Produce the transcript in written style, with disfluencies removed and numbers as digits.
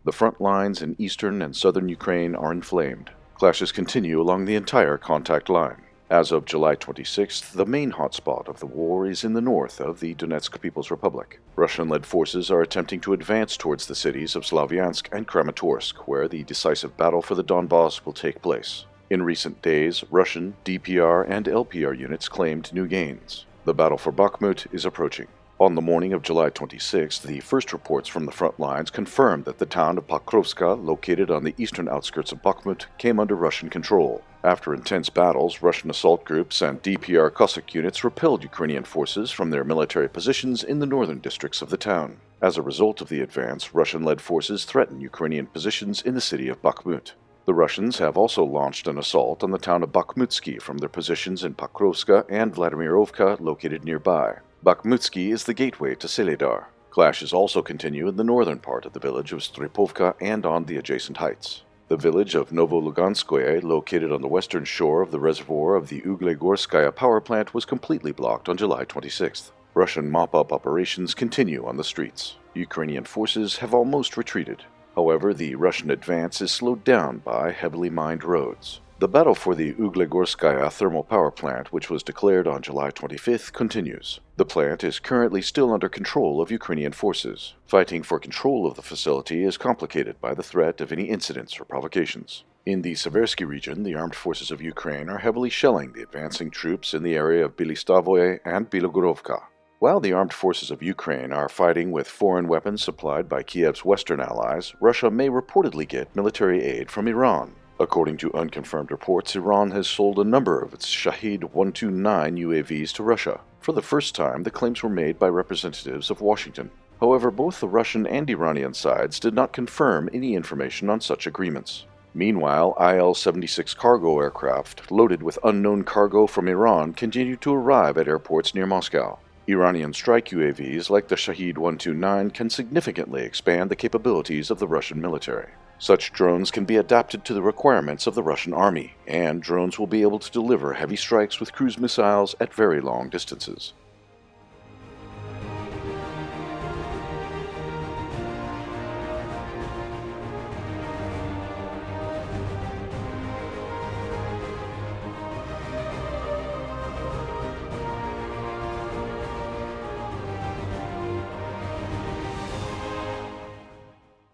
The front lines in eastern and southern Ukraine are inflamed. Clashes continue along the entire contact line. As of July 26th, the main hotspot of the war is in the north of the Donetsk People's Republic. Russian-led forces are attempting to advance towards the cities of Slavyansk and Kramatorsk, where the decisive battle for the Donbass will take place. In recent days, Russian DPR and LPR units claimed new gains. The battle for Bakhmut is approaching. On the morning of July 26th, the first reports from the front lines confirmed that the town of Pokrovskoe, located on the eastern outskirts of Bakhmut, came under Russian control. After intense battles, Russian assault groups and DPR Cossac units repelled Ukrainian forces from their military positions in the northern districts of the town. As a result of the advance, Russian-led forces threaten Ukrainian positions in the city of Bakhmut. The Russians have also launched an assault on the town of Bakhmutsky from their positions in Pokrovskoe and Vladimirovka, located nearby. Bakhmutsky is the gateway to Soledar. Clashes also continue in the northern part of the village of Stryapovka and on the adjacent heights. The village of Novoluganskoye, located on the western shore of the reservoir of the Uglegorskaya power plant, was completely blocked on July 26th. Russian mop-up operations continue on the streets. Ukrainian forces have almost retreated. However, the Russian advance is slowed down by heavily mined roads. The battle for the Uglegorskaya thermal power plant, which was declared on July 25th, continues. The plant is currently still under control of Ukrainian forces. Fighting for control of the facility is complicated by the threat of any incidents or provocations. In the Seversky region, the armed forces of Ukraine are heavily shelling the advancing troops in the area of Bilistavoye and Bilogorovka. While the armed forces of Ukraine are fighting with foreign weapons supplied by Kiev's western allies, Russia may reportedly get military aid from Iran. According to unconfirmed reports, Iran has sold a number of its Shahed 129 UAVs to Russia. For the first time, the claims were made by representatives of Washington. However, both the Russian and Iranian sides did not confirm any information on such agreements. Meanwhile, Il-76 cargo aircraft loaded with unknown cargo from Iran continue to arrive at airports near Moscow. Iranian strike UAVs like the Shahed 129 can significantly expand the capabilities of the Russian military. Such drones can be adapted to the requirements of the Russian army, and drones will be able to deliver heavy strikes with cruise missiles at very long distances.